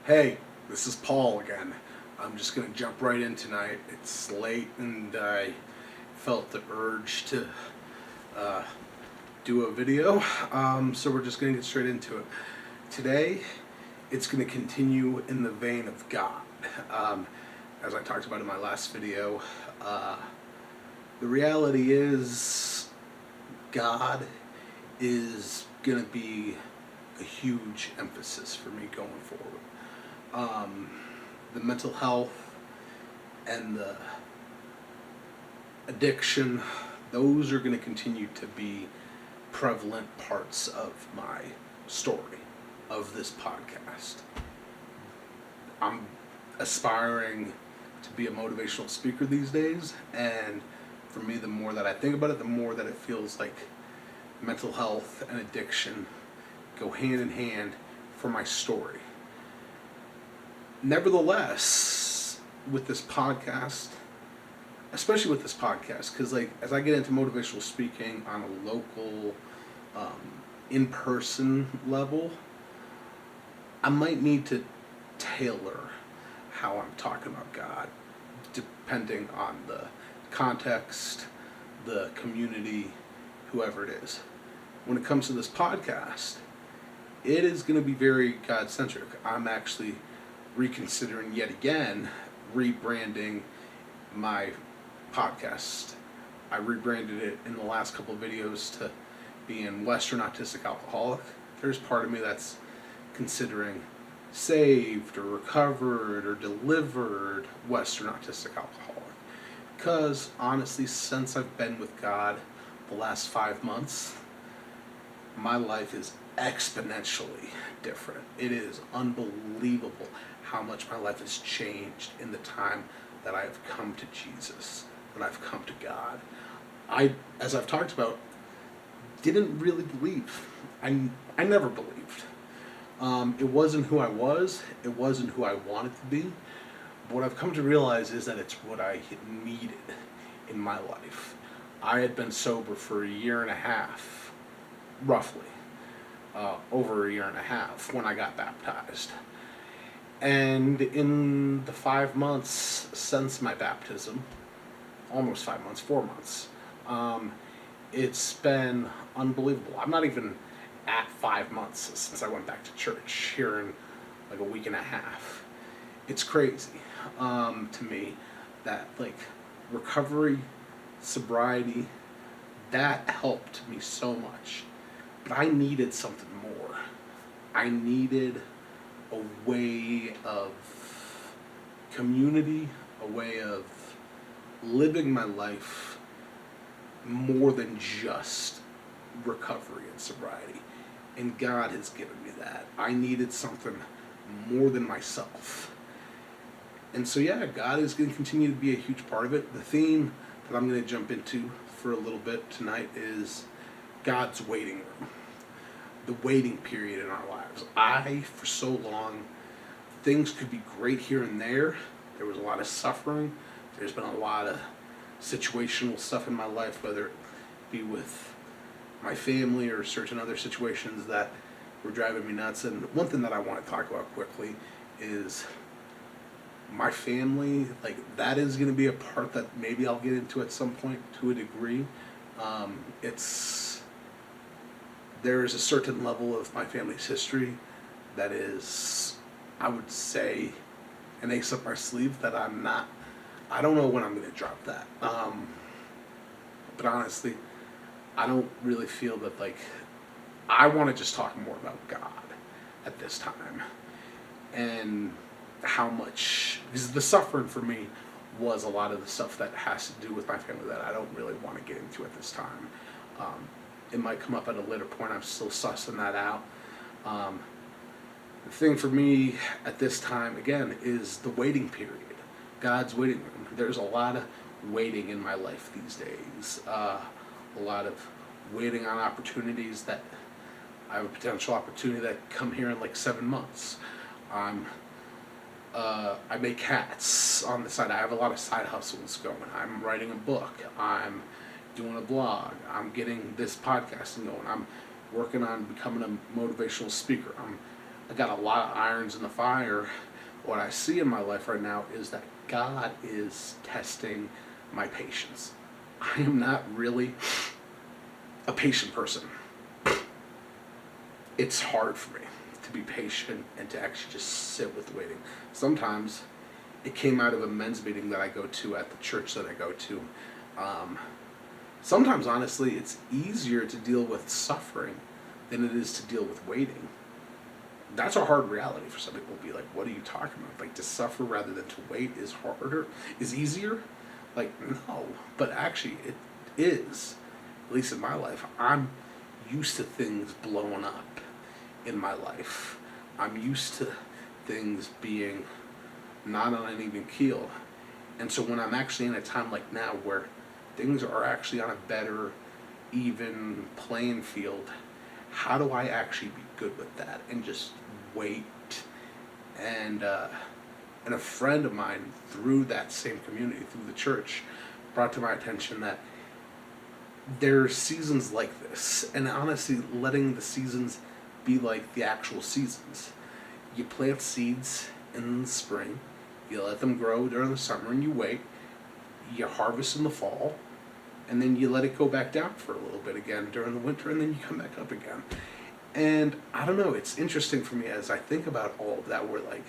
Hey, this is Paul again. I'm just going to jump right in tonight. It's late and I felt the urge to uh, do a video, so we're just going to get straight into it. Today, it's going to continue in the vein of God. Um, as I talked about in my last video, the reality is God is going to be a huge emphasis for me going forward. The mental health and the addiction, those are going to continue to be prevalent parts of my story, of this podcast. I'm aspiring to be a motivational speaker these days, and for me, the more that I think about it, the more that it feels like mental health and addiction go hand in hand for my story. Nevertheless, with this podcast, especially with this podcast, because as I get into motivational speaking on a local, in-person level, I might need to tailor how I'm talking about God, depending on the context, the community, whoever it is. When it comes to this podcast, it is going to be very God-centric. I'm actually reconsidering yet again rebranding my podcast. I rebranded it in the last couple of videos to being Western Autistic Alcoholic. There's part of me that's considering saved or recovered or delivered Western Autistic Alcoholic. Because honestly, since I've been with God the last 5 months, my life is exponentially different. It is unbelievable how much my life has changed in the time that I have come to Jesus, that I've come to God. As I've talked about, didn't really believe. I never believed. It wasn't who I was. It wasn't who I wanted to be. But what I've come to realize is that it's what I needed in my life. I had been sober for a year and a half, roughly, over a year and a half when I got baptized. And in the 5 months since my baptism, almost 5 months, 4 months, it's been unbelievable. I'm not even at 5 months since I went back to church here in like a week and a half. It's crazy to me that recovery, sobriety, that helped me so much. But I needed something more. I needed a way of community, a way of living my life more than just recovery and sobriety. And God has given me that. I needed something more than myself. And so yeah, God is going to continue to be a huge part of it. The theme that I'm going to jump into for a little bit tonight is God's waiting room. The waiting period in our lives. For so long, things could be great here and there. There was a lot of suffering. There's been a lot of situational stuff in my life, whether it be with my family or certain other situations that were driving me nuts. And one thing that I want to talk about quickly is my family. That is going to be a part that maybe I'll get into at some point to a degree. There is a certain level of my family's history that is, I would say, an ace up my sleeve that I don't know when I'm going to drop that. But honestly, I don't really feel that, I want to just talk more about God at this time. And how much, because the suffering for me was a lot of the stuff that has to do with my family that I don't really want to get into at this time. It might come up at a later point. I'm still sussing that out. The thing for me at this time, again, is the waiting period. God's waiting room. There's a lot of waiting in my life these days. A lot of waiting on opportunities that I have a potential opportunity that come here in 7 months. I make hats on the side. I have a lot of side hustles going. I'm writing a book. I'm doing a blog. I'm getting this podcasting going. I'm working on becoming a motivational speaker. I'm I got a lot of irons in the fire. What I see in my life right now is that God is testing my patience. I am not really a patient person. It's hard for me to be patient and to actually just sit with waiting. Sometimes it came out of a men's meeting that I go to at the church that I go to. Sometimes, honestly, it's easier to deal with suffering than it is to deal with waiting. That's a hard reality for some people to be like, what are you talking about? Like, to suffer rather than to wait is harder, is easier? Like, no. But actually, it is. At least in my life, I'm used to things blowing up in my life. I'm used to things being not on an even keel. And so when I'm actually in a time like now where things are actually on a better, even playing field, how do I actually be good with that and just wait? And a friend of mine through that same community, through the church, brought to my attention that there are seasons like this, and honestly, letting the seasons be like the actual seasons. You plant seeds in the spring, you let them grow during the summer, and you wait. You harvest in the fall, and then you let it go back down for a little bit again during the winter, and then you come back up again. And I don't know, it's interesting for me as I think about all of that, where like,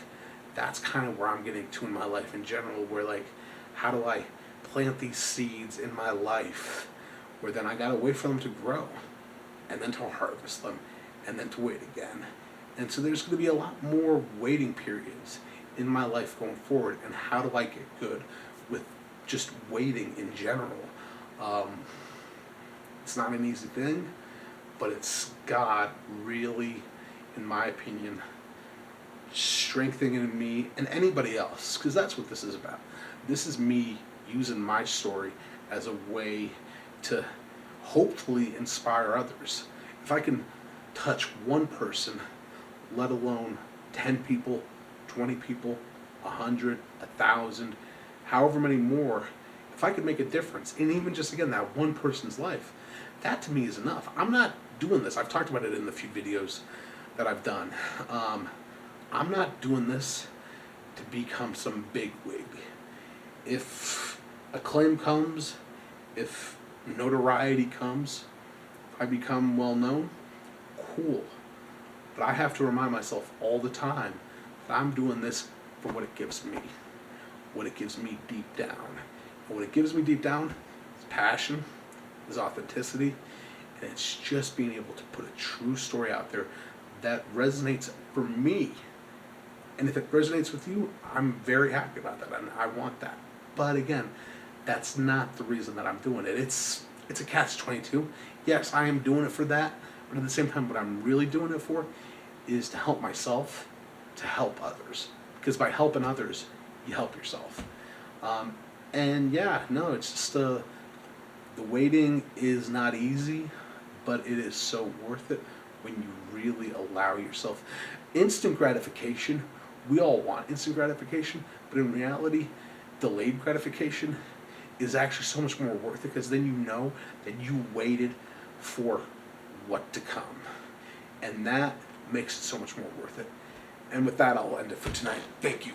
that's kind of where I'm getting to in my life in general, where like, how do I plant these seeds in my life, where then I gotta wait for them to grow, and then to harvest them, and then to wait again. And so there's gonna be a lot more waiting periods in my life going forward, and how do I get good with just waiting in general? It's not an easy thing, but it's God really, in my opinion, strengthening me and anybody else, because that's what this is about. This is me using my story as a way to hopefully inspire others. If I can touch one person, let alone 10 people, 20 people, 100, 1,000, however many more, if I could make a difference in even just, again, that one person's life, that to me is enough. I'm not doing this. I've talked about it in the few videos that I've done. I'm not doing this to become some big wig. If acclaim comes, if notoriety comes, if I become well known, cool. But I have to remind myself all the time that I'm doing this for what it gives me, what it gives me deep down. And what it gives me deep down is passion, is authenticity, and it's just being able to put a true story out there that resonates for me. And if it resonates with you, I'm very happy about that, and I want that. But again, that's not the reason that I'm doing it. It's a catch-22. Yes, I am doing it for that, but at the same time, what I'm really doing it for is to help myself, to help others. Because by helping others, you help yourself. And yeah, no, it's just the waiting is not easy, but it is so worth it when you really allow yourself. Instant gratification, we all want instant gratification, but in reality, delayed gratification is actually so much more worth it, because then you know that you waited for what to come. And that makes it so much more worth it. And with that, I'll end it for tonight. Thank you.